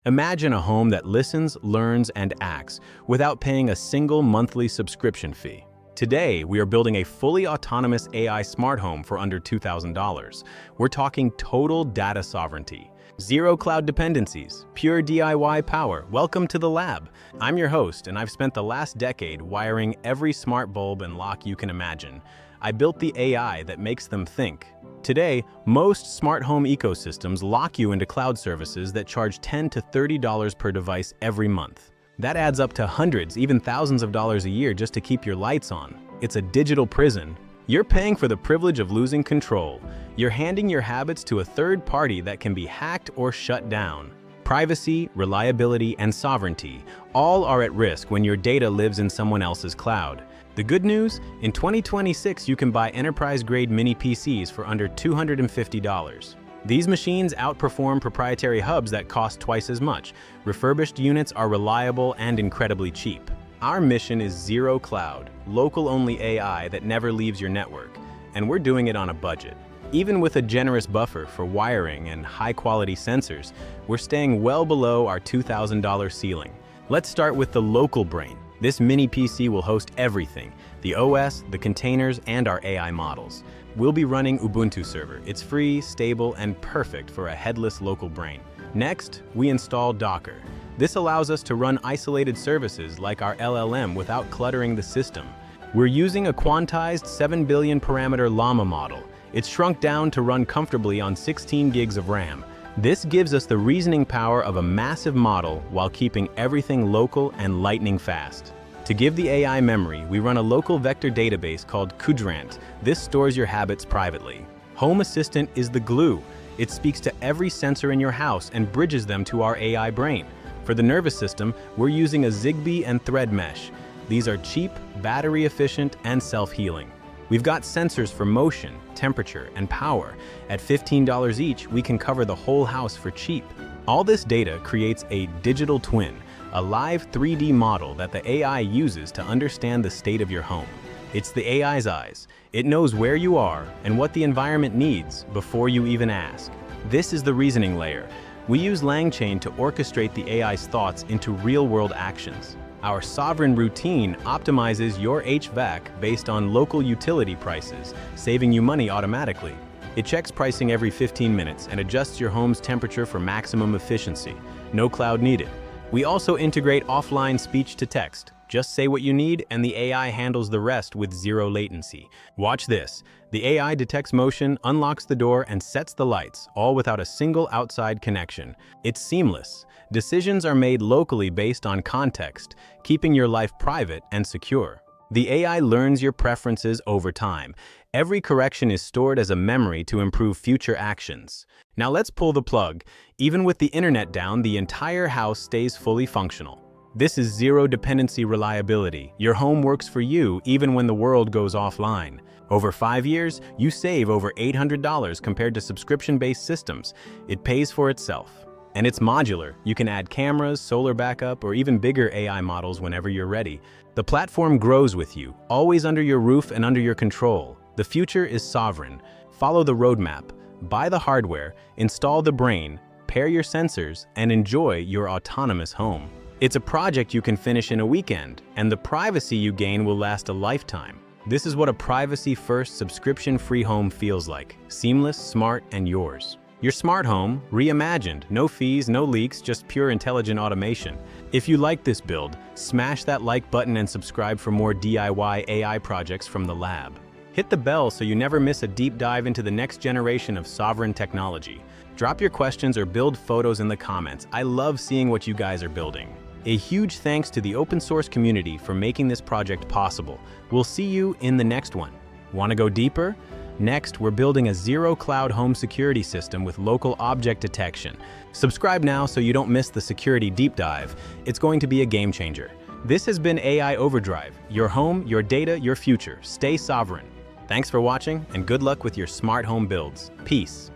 Imagine a home that listens, learns, and acts without paying a single monthly subscription fee. Today, we are building a fully autonomous AI smart home for under $2,000. We're talking total data sovereignty. Zero cloud dependencies, pure DIY power. Welcome to the lab. I'm your host, and I've spent the last decade wiring every smart bulb and lock you can imagine. I built the AI that makes them think. Today, most smart home ecosystems lock you into cloud services that charge $10 to $30 per device every month. That adds up to hundreds, even thousands of dollars a year just to keep your lights on. It's a digital prison. You're paying for the privilege of losing control. You're handing your habits to a third party that can be hacked or shut down. Privacy, reliability, and sovereignty all are at risk when your data lives in someone else's cloud. The good news? In 2026, you can buy enterprise-grade mini PCs for under $250. These machines outperform proprietary hubs that cost twice as much. Refurbished units are reliable and incredibly cheap. Our mission is zero cloud, local-only AI that never leaves your network, and we're doing it on a budget. Even with a generous buffer for wiring and high-quality sensors, we're staying well below our $2,000 ceiling. Let's start with the local brain. This mini PC will host everything: the OS, the containers, and our AI models. We'll be running Ubuntu server. It's free, stable, and perfect for a headless local brain. Next, we install Docker. This allows us to run isolated services like our LLM without cluttering the system. We're using a quantized 7 billion parameter Llama model. It's shrunk down to run comfortably on 16 gigs of RAM. This gives us the reasoning power of a massive model while keeping everything local and lightning fast. To give the AI memory, we run a local vector database called Quantized. This stores your habits privately. Home Assistant is the glue. It speaks to every sensor in your house and bridges them to our AI brain. For the nervous system, we're using a Zigbee and thread mesh. These are cheap, battery efficient, and self-healing. We've got sensors for motion, temperature, and power. At $15 each, we can cover the whole house for cheap. All this data creates a digital twin, a live 3D model that the AI uses to understand the state of your home. It's the AI's eyes. It knows where you are and what the environment needs before you even ask. This is the reasoning layer. We use LangChain to orchestrate the AI's thoughts into real-world actions. Our sovereign routine optimizes your HVAC based on local utility prices, saving you money automatically. It checks pricing every 15 minutes and adjusts your home's temperature for maximum efficiency. No cloud needed. We also integrate offline speech to text. Just say what you need and the AI handles the rest with zero latency. Watch this. The AI detects motion, unlocks the door, and sets the lights, all without a single outside connection. It's seamless. Decisions are made locally based on context, keeping your life private and secure. The AI learns your preferences over time. Every correction is stored as a memory to improve future actions. Now let's pull the plug. Even with the internet down, the entire house stays fully functional. This is zero dependency reliability. Your home works for you even when the world goes offline. Over 5 years, you save over $800 compared to subscription-based systems. It pays for itself. And it's modular. You can add cameras, solar backup, or even bigger AI models whenever you're ready. The platform grows with you, always under your roof and under your control. The future is sovereign. Follow the roadmap. Buy the hardware, install the brain, pair your sensors, and enjoy your autonomous home. It's a project you can finish in a weekend, and the privacy you gain will last a lifetime. This is what a privacy-first, subscription-free home feels like. Seamless, smart, and yours. Your smart home, reimagined. No fees, no leaks, just pure intelligent automation. If you like this build, smash that like button and subscribe for more DIY AI projects from the lab. Hit the bell so you never miss a deep dive into the next generation of sovereign technology. Drop your questions or build photos in the comments. I love seeing what you guys are building. A huge thanks to the open source community for making this project possible. We'll see you in the next one. Want to go deeper? Next, we're building a zero-cloud home security system with local object detection. Subscribe now so you don't miss the security deep dive. It's going to be a game changer. This has been AI Overdrive. Your home, your data, your future. Stay sovereign. Thanks for watching, and good luck with your smart home builds. Peace.